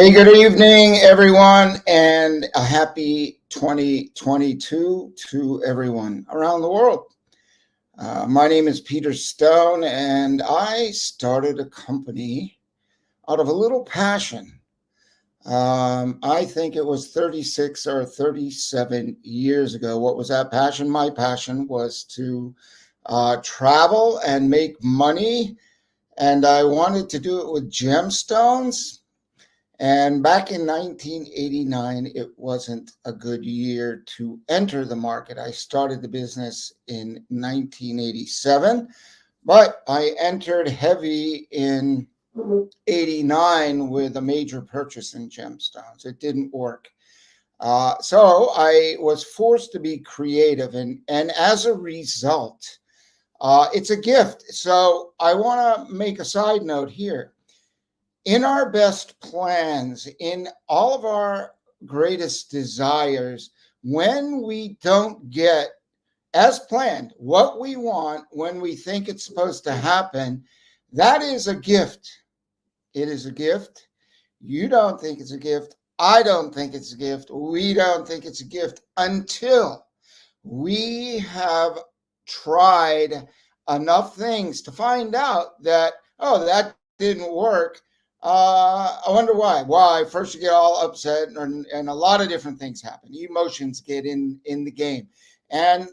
Hey, good evening, everyone, and a happy 2022 to everyone around the world. My name is Peter Stone, and I started a company out of a little passion. I think it was 36 or 37 years ago. What was that passion? My passion was to travel and make money, and I wanted to do it with gemstones. And back in 1989, it wasn't a good year to enter the market. I started the business in 1987, but I entered heavy in 89 with a major purchase in gemstones. It didn't work. So I was forced to be creative. And as a result, it's a gift. So I want to make a side note here. In our best plans, in all of our greatest desires, when we don't get as planned what we want when we think it's supposed to happen, that is a gift. It is a gift. You don't think it's a gift. I don't think it's a gift. We don't think it's a gift until we have tried enough things to find out that, oh, that didn't work. I wonder why. Why? First, you get all upset, and a lot of different things happen. Emotions get in the game, and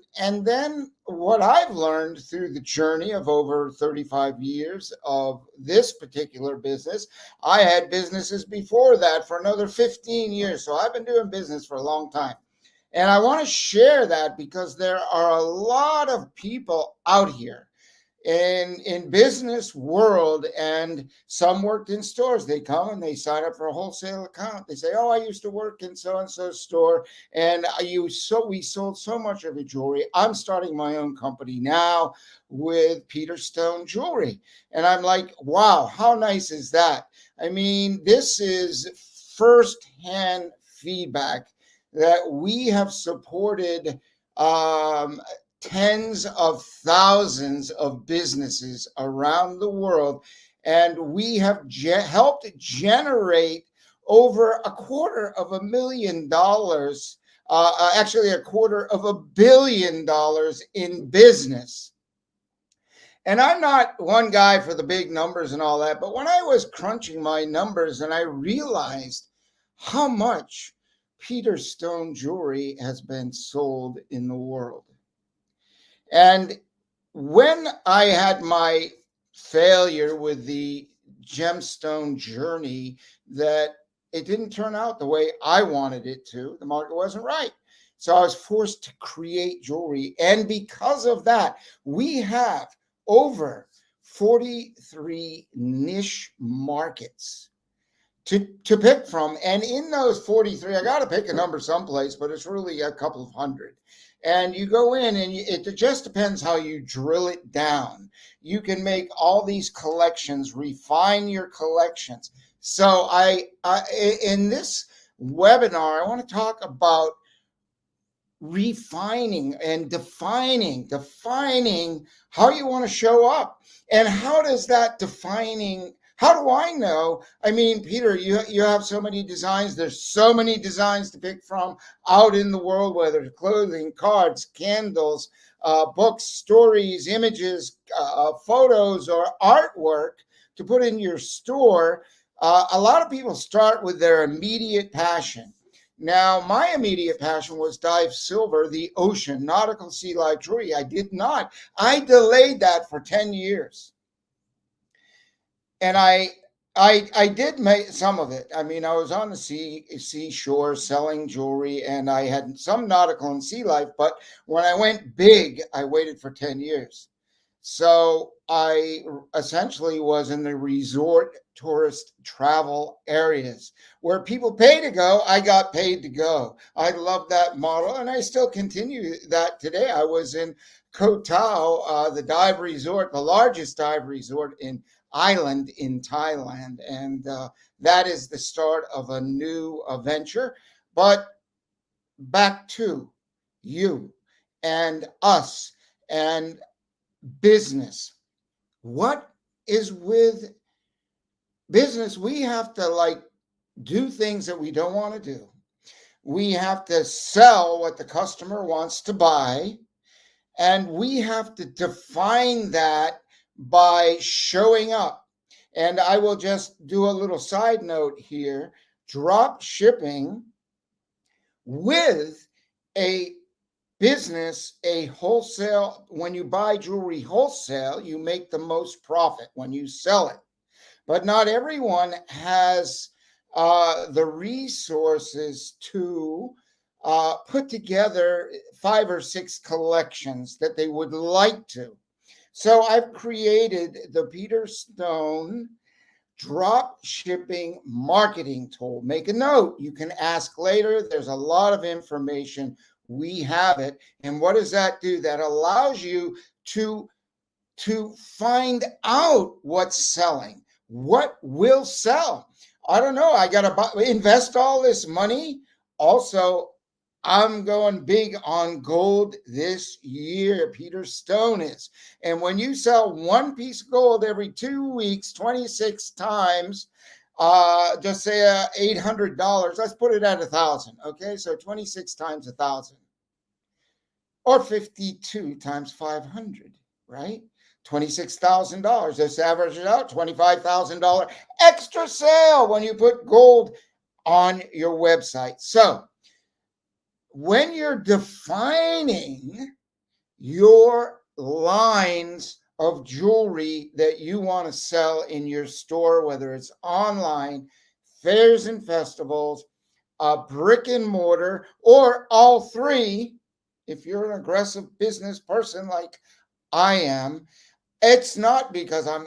then what I've learned through the journey of over 35 years of this particular business, I had businesses before that for another 15 years, so I've been doing business for a long time. And I want to share that because there are a lot of people out here in business world, and some worked in stores. They come and they sign up for a wholesale account. They say, oh, I used to work in so and so store, and we sold so much of your jewelry. I'm starting my own company now with Peter Stone Jewelry. And I'm like, wow, how nice is that? I mean, this is firsthand feedback that we have supported tens of thousands of businesses around the world, and we have helped generate over $250,000, actually $250 million in business. And I'm not one guy for the big numbers and all that, but when I was crunching my numbers and I realized how much Peter Stone jewelry has been sold in the world. And when I had my failure with the gemstone journey, that it didn't turn out the way I wanted it to, the market wasn't right. So I was forced to create jewelry. And because of that, we have over 43 niche markets to pick from. And in those 43, I got to pick a number someplace, but it's really a couple of hundred. And you go in, and it just depends how you drill it down. You can make all these collections, refine your collections. So in this webinar, I want to talk about refining and defining how you want to show up. And how does that defining, how do I know? I mean, Peter, you have so many designs. There's so many designs to pick from out in the world, whether it's clothing, cards, candles, books, stories, images, photos, or artwork to put in your store. A lot of people start with their immediate passion. Now, my immediate passion was dive silver, the ocean, nautical sea life jewelry. I did not. I delayed that for 10 years. And I did make some of it. I mean, I was on the seashore selling jewelry, and I had some nautical and sea life. But when I went big, I waited for 10 years. So I essentially was in the resort tourist travel areas where people pay to go. I got paid to go. I love that model, and I still continue that today. I was in Koh Tao, the dive resort, the largest dive resort in island in Thailand, and that is the start of a new venture. But back to you and us and business. What is with business? We have to do things that we don't want to do. We have to sell what the customer wants to buy. And we have to define that by showing up. And I will just do a little side note here. Drop shipping with a business, a wholesale, when you buy jewelry wholesale, you make the most profit when you sell it. But not everyone has the resources to put together 5 or 6 collections that they would like to. So I've created the Peter Stone drop shipping marketing tool. Make a note. You can ask later. There's a lot of information. We have it. And what does that do? That allows you to find out what's selling, what will sell. I don't know. I got to invest all this money. Also, I'm going big on gold this year. Peter Stone is. And when you sell one piece of gold every 2 weeks, 26 times, just say $800, let's put it at 1,000. Okay. So 26 times 1,000 or 52 times 500, right? $26,000. Let's average it out, $25,000 extra sale when you put gold on your website. So when you're defining your lines of jewelry that you want to sell in your store, whether it's online, fairs and festivals, a brick and mortar, or all three, if you're an aggressive business person like I am, it's not because I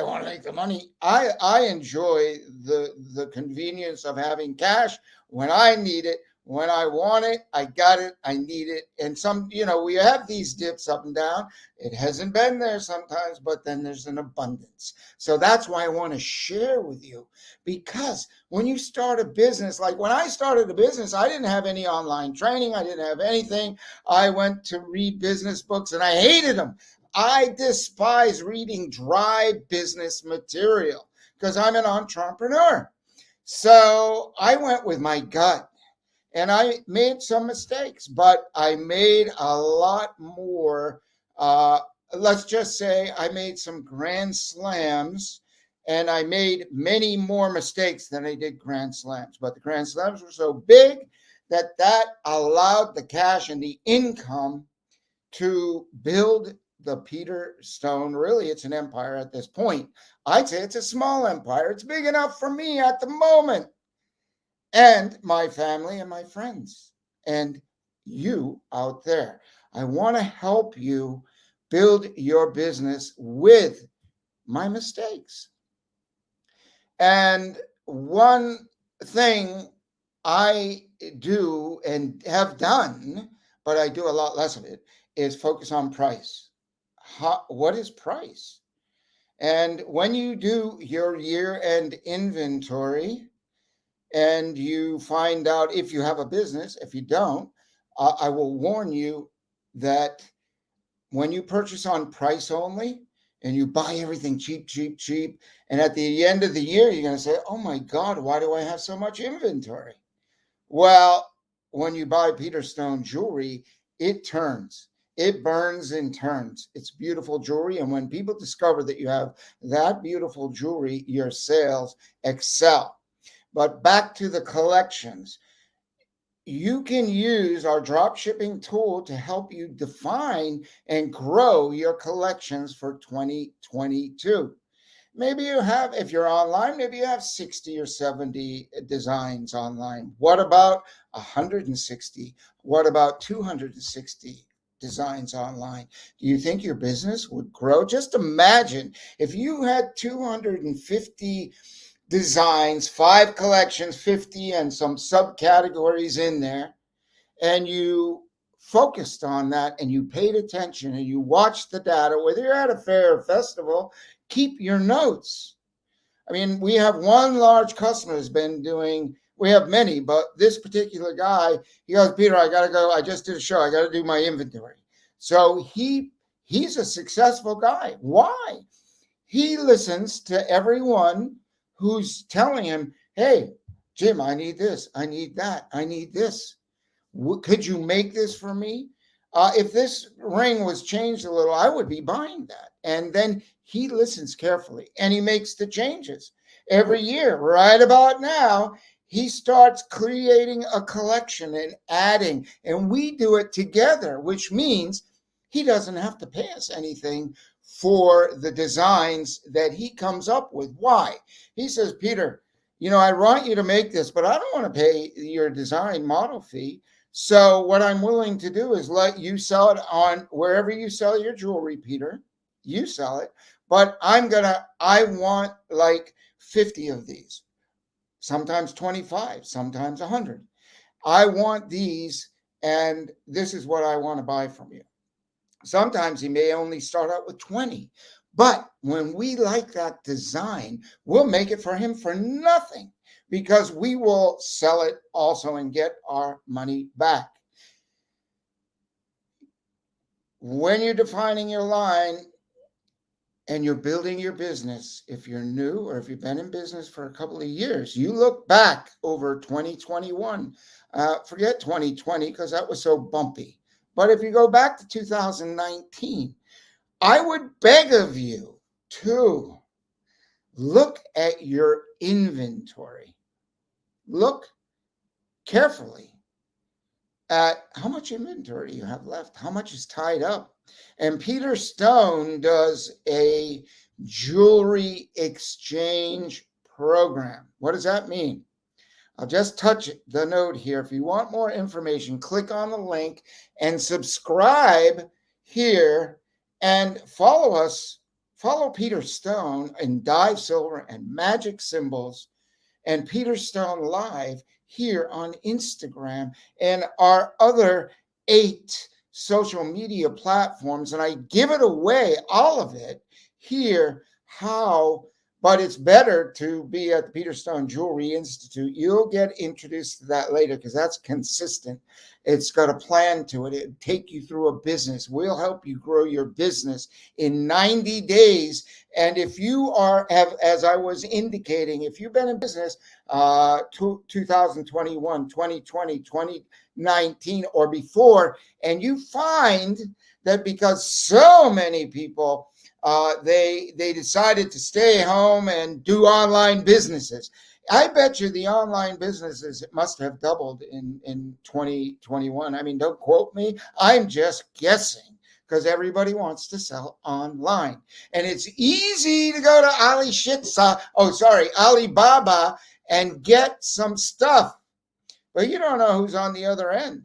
want to make the money. I enjoy the convenience of having cash when I need it, when I want it, I got it, I need it. And some, we have these dips up and down. It hasn't been there sometimes, but then there's an abundance. So that's why I want to share with you, because when you start a business, like when I started a business, I didn't have any online training. I didn't have anything. I went to read business books and I hated them. I despise reading dry business material because I'm an entrepreneur. So I went with my gut. And I made some mistakes, but I made a lot more. Let's just say I made some grand slams, and I made many more mistakes than I did grand slams. But the grand slams were so big that allowed the cash and the income to build the Peter Stone. Really, it's an empire at this point. I'd say it's a small empire. It's big enough for me at the moment, and my family and my friends and you out there. I want to help you build your business with my mistakes. And one thing I do and have done, but I do a lot less of it, is focus on price. What is price? And when you do your year-end inventory, and you find out if you have a business, if you don't, I will warn you that when you purchase on price only and you buy everything cheap, cheap, cheap, and at the end of the year, you're going to say, oh my God, why do I have so much inventory? Well, when you buy Peter Stone jewelry, it turns. It burns and turns. It's beautiful jewelry. And when people discover that you have that beautiful jewelry, your sales excel. But back to the collections, you can use our drop shipping tool to help you define and grow your collections for 2022. Maybe you have, if you're online, maybe you have 60 or 70 designs online. What about 160? What about 260 designs online? Do you think your business would grow? Just imagine if you had 250 designs, 5 collections, 50 and some subcategories in there, and you focused on that and you paid attention and you watched the data, whether you're at a fair or festival, keep your notes. I mean, we have one large customer who's been doing, we have many, but this particular guy, he goes, Peter, I got to go. I just did a show. I got to do my inventory. So he's a successful guy. Why? He listens to everyone who's telling him, Hey, Jim, I need this. I need that. I need this. Could you make this for me? If this ring was changed a little, I would be buying that. And then he listens carefully and he makes the changes every year. Right about now, he starts creating a collection and adding, and we do it together, which means he doesn't have to pay us anything for the designs that he comes up with. Why? He says, Peter, I want you to make this, but I don't want to pay your design model fee. So what I'm willing to do is let you sell it on wherever you sell your jewelry, Peter. You sell it, but I want like 50 of these, sometimes 25, sometimes 100. I want these, and this is what I want to buy from you. Sometimes he may only start out with 20. But when we like that design, we'll make it for him for nothing because we will sell it also and get our money back. When you're defining your line and you're building your business, if you're new or if you've been in business for a couple of years, you look back over 2021. Forget 2020 because that was so bumpy. But if you go back to 2019, I would beg of you to look at your inventory. Look carefully at how much inventory you have left, how much is tied up. And Peter Stone does a jewelry exchange program. What does that mean? I'll just touch the note here. If you want more information, click on the link and subscribe here and follow us. Follow Peter Stone in Dive Silver and Magic Symbols and Peter Stone Live here on Instagram and our other 8 social media platforms. And I give it away, all of it here, but it's better to be at the Peter Stone Jewelry Institute. You'll get introduced to that later because that's consistent. It's got a plan to it. It'll take you through a business. We'll help you grow your business in 90 days. And if you as I was indicating, if you've been in business 2021, 2020, 2019, or before, and you find that because so many people they decided to stay home and do online businesses. I bet you the online businesses must have doubled in 2021. I mean, don't quote me. I'm just guessing because everybody wants to sell online. And it's easy to go to Alibaba and get some stuff. But you don't know who's on the other end.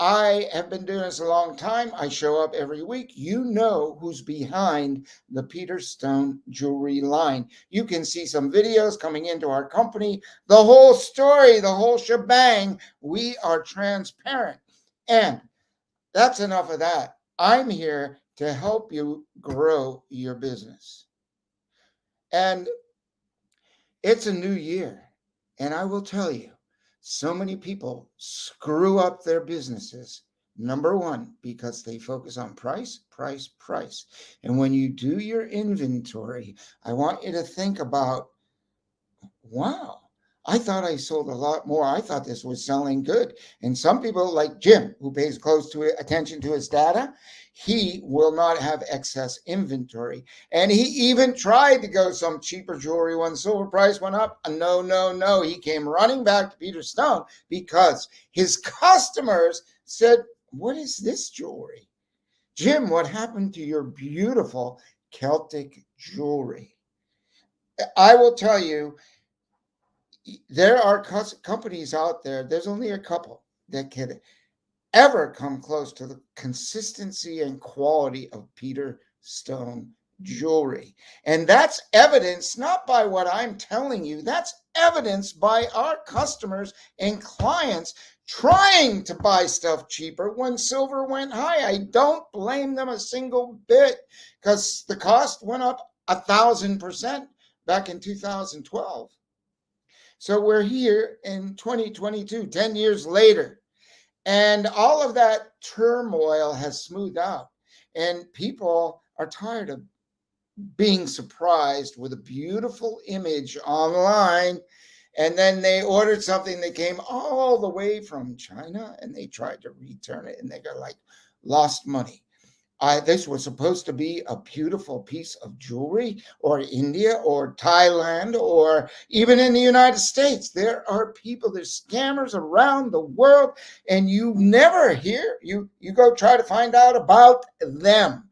I have been doing this a long time. I show up every week. You know who's behind the Peter Stone jewelry line. You can see some videos coming into our company. The whole story, the whole shebang. We are transparent. And that's enough of that. I'm here to help you grow your business. And it's a new year. And I will tell you, so many people screw up their businesses. Number one, because they focus on price, price, price. And when you do your inventory, I want you to think about, wow, I thought I sold a lot more. I thought this was selling good. And some people like Jim, who pays close attention to his data, he will not have excess inventory. And he even tried to go some cheaper jewelry when silver price went up. No, no, no. He came running back to Peter Stone because his customers said, what is this jewelry? Jim, what happened to your beautiful Celtic jewelry? I will tell you, there are companies out there, there's only a couple that can ever come close to the consistency and quality of Peter Stone jewelry. And that's evidenced not by what I'm telling you, that's evidenced by our customers and clients trying to buy stuff cheaper when silver went high. I don't blame them a single bit because the cost went up 1,000% back in 2012. So we're here in 2022, 10 years later, and all of that turmoil has smoothed out. And people are tired of being surprised with a beautiful image online And then they ordered something that came all the way from China, and they tried to return it, and they got like lost money. This was supposed to be a beautiful piece of jewelry, or India or Thailand or even in the United States. There are people, there's scammers around the world, and you never hear, you go try to find out about them.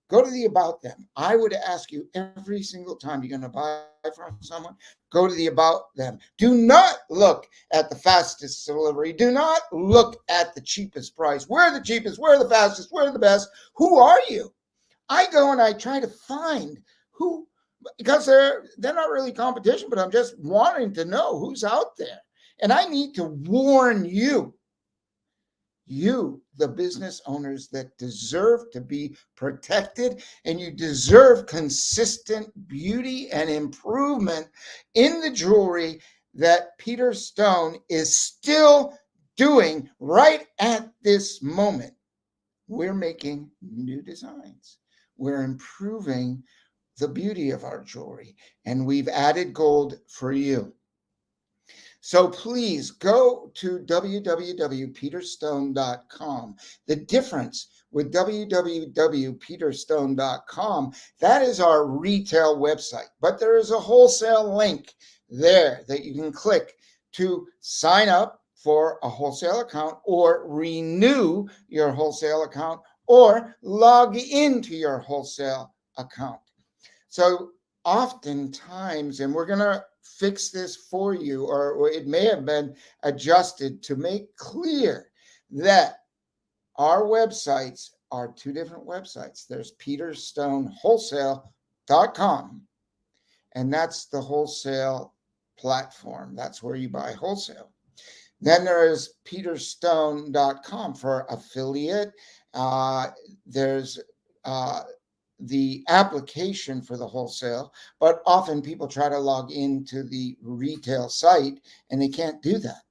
Go to the about them. I would ask you every single time you're going to buy from someone, go to the about them. Do not look at the fastest delivery. Do not look at the cheapest price. We're the cheapest, we're the fastest, we're the best. Who are you? I go and I try to find who, because they're not really competition, but I'm just wanting to know who's out there. And I need to warn you, the business owners that deserve to be protected, and you deserve consistent beauty and improvement in the jewelry that Peter Stone is still doing right at this moment. We're making new designs. We're improving the beauty of our jewelry, and we've added gold for you. So please go to www.peterstone.com. The difference with www.peterstone.com, that is our retail website, but there is a wholesale link there that you can click to sign up for a wholesale account, or renew your wholesale account, or log into your wholesale account. So oftentimes, and we're going to fix this for you, or it may have been adjusted to make clear that our websites are two different websites. There's peterstonewholesale.com, and that's the wholesale platform. That's where you buy wholesale. Then there is peterstone.com for affiliate. There's the application for the wholesale, but often people try to log into the retail site and they can't do that.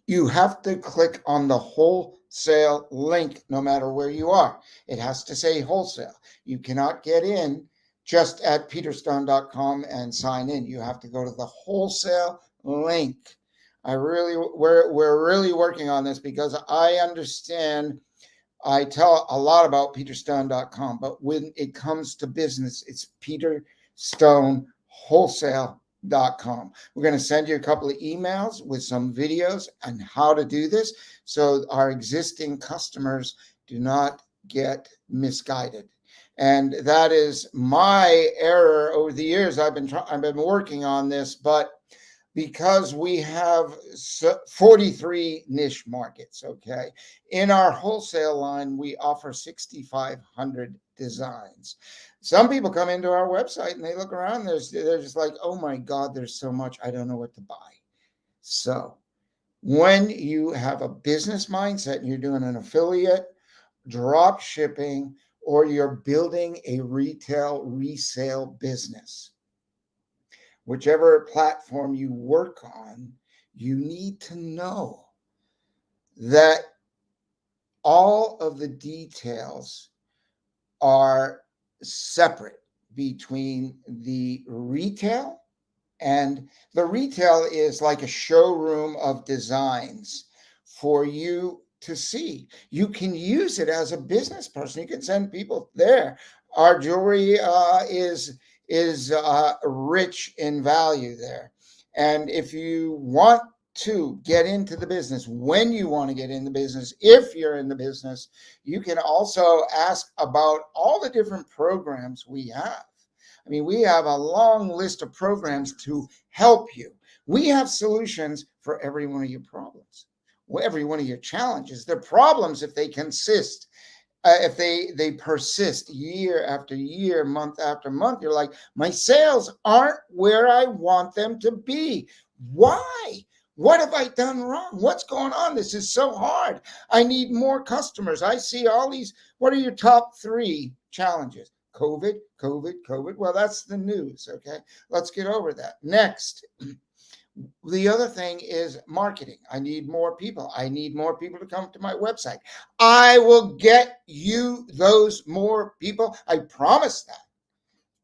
You have to click on the wholesale link no matter where you are. It has to say wholesale. You cannot get in just at peterstone.com and sign in. You have to go to the wholesale link. We're really working on this, because I understand, I tell a lot about peterstone.com, but when it comes to business, it's peterstonewholesale.com. We're going to send you a couple of emails with some videos on how to do this, so our existing customers do not get misguided. And that is my error over the years. I've been working on this, but because we have 43 niche markets, okay? In our wholesale line, we offer 6,500 designs. Some people come into our website and they look around, they're just like, oh my God, there's so much, I don't know what to buy. So when you have a business mindset and you're doing an affiliate, drop shipping, or you're building a retail resale business, whichever platform you work on, you need to know that all of the details are separate between the retail, and the retail is like a showroom of designs for you to see. You can use it as a business person. You can send people there. Our jewelry is rich in value there. And if you want to get into the business, when you want to get in the business, if you're in the business, you can also ask about all the different programs we have. I mean, we have a long list of programs to help you. We have solutions for every one of your problems, every one of your challenges. They're problems if they consist. If they persist year after year, month after month, you're like, my sales aren't where I want them to be. Why? What have I done wrong? What's going on? This is so hard. I need more customers. I see all these. What are your top 3 challenges? COVID. Well, that's the news. Okay, let's get over that. Next. The other thing is marketing. I need more people. I need more people to come to my website. I will get you those more people. I promise that.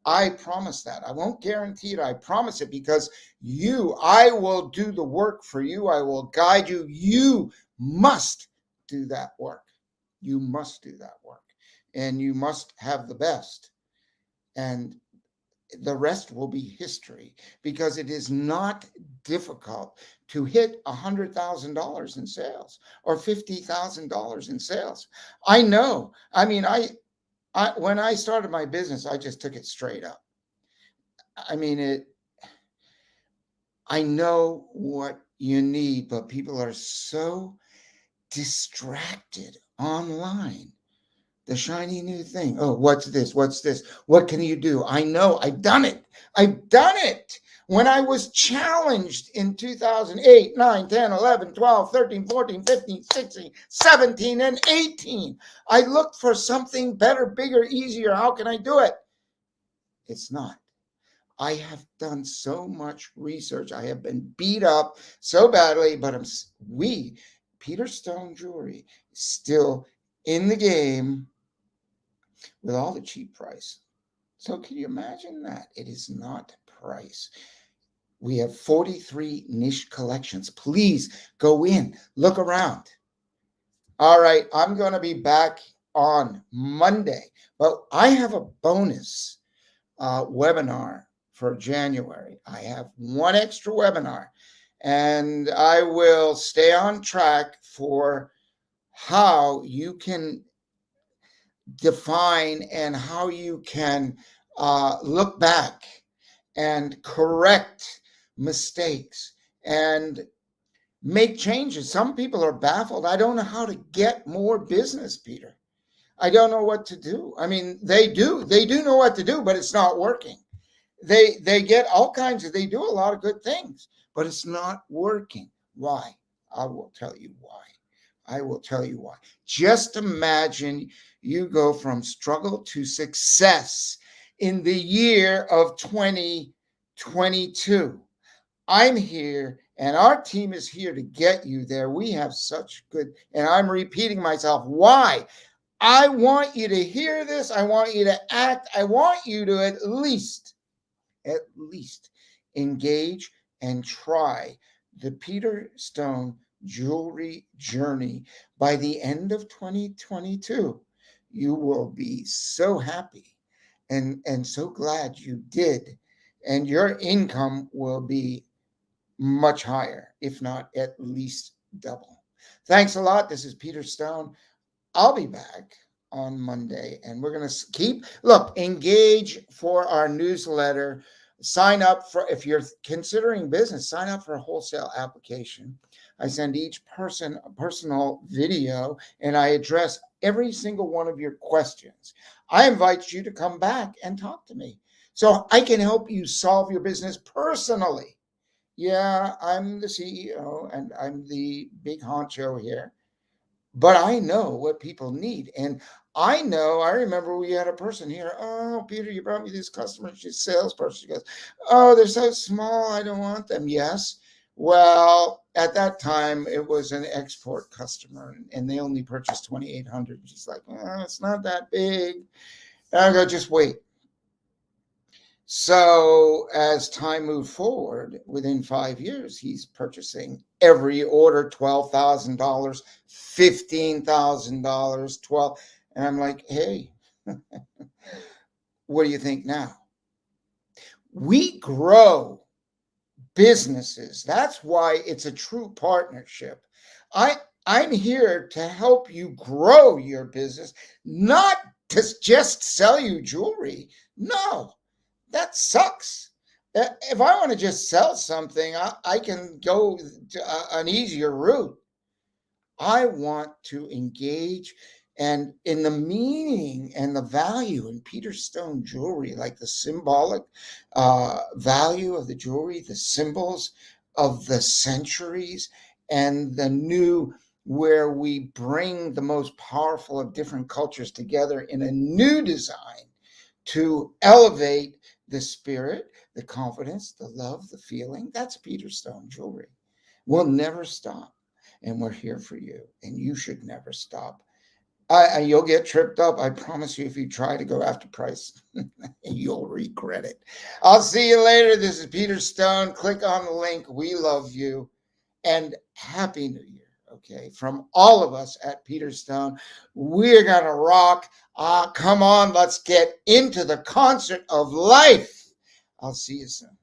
I promise that. I won't guarantee it. I promise it because I will do the work for you. I will guide you. You must do that work. You must do that work. And you must have the best. And the rest will be history because it is not difficult to hit $100,000 in sales or $50,000 in sales. I know. I mean, when I started my business, I just took it straight up. I mean, I know what you need, but people are so distracted online. The shiny new thing. Oh, what's this? What's this? What can you do? I know. I've done it. I've done it. When I was challenged in 2008, 9, 10, 11, 12, 13, 14, 15, 16, 17, and 18, I looked for something better, bigger, easier. How can I do it? It's not. I have done so much research. I have been beat up so badly, but Peter Stone Jewelry, is still in the game with all the cheap price. So can you imagine that? It is not price. We have 43 niche collections. Please go in, look around. All right, I'm going to be back on Monday, but I have a bonus webinar for January. I have one extra webinar, and I will stay on track for how you can define and how you can look back and correct mistakes and make changes. Some people are baffled. I don't know how to get more business, Peter. I don't know what to do. I mean, they do know what to do, but it's not working. They get all kinds of, they do a lot of good things, but it's not working. Why? I will tell you why. I will tell you why. Just imagine you go from struggle to success in the year of 2022. I'm here and our team is here to get you there. We have such good, and I'm repeating myself. Why? I want you to hear this. I want you to act. I want you to at least engage and try the Peter Stone jewelry journey. By the end of 2022, you will be so happy and so glad you did. And your income will be much higher, if not at least double. Thanks a lot. This is Peter Stone. I'll be back on Monday, and we're going to engage for our newsletter. Sign up for, if you're considering business, sign up for a wholesale application. I send each person a personal video, and I address every single one of your questions. I invite you to come back and talk to me so I can help you solve your business personally. Yeah, I'm the CEO and I'm the big honcho here, but I know what people need. And I remember we had a person here. Oh, Peter, you brought me this customer. She's a salesperson. She goes, oh, they're so small. I don't want them. Yes. Well, at that time, it was an export customer and they only purchased 2,800. She's like, oh, it's not that big. And I go, just wait. So as time moved forward, within 5 years, he's purchasing every order, $12,000, $15,000, 12. And I'm like, hey, what do you think now? We grow businesses. That's why it's a true partnership. I'm here to help you grow your business, not to just sell you jewelry. No, that sucks. If I want to just sell something, I can go to an easier route. I want to engage and in the meaning and the value in Peter Stone jewelry, like the symbolic value of the jewelry, the symbols of the centuries, and the new, where we bring the most powerful of different cultures together in a new design to elevate the spirit, the confidence, the love, the feeling. That's Peter Stone jewelry. We'll never stop. And we're here for you. And you should never stop You'll get tripped up. I promise you, if you try to go after price, you'll regret it. I'll see you later. This is Peter Stone. Click on the link. We love you. And Happy New Year. Okay. From all of us at Peter Stone, we're going to rock. Come on, let's get into the concert of life. I'll see you soon.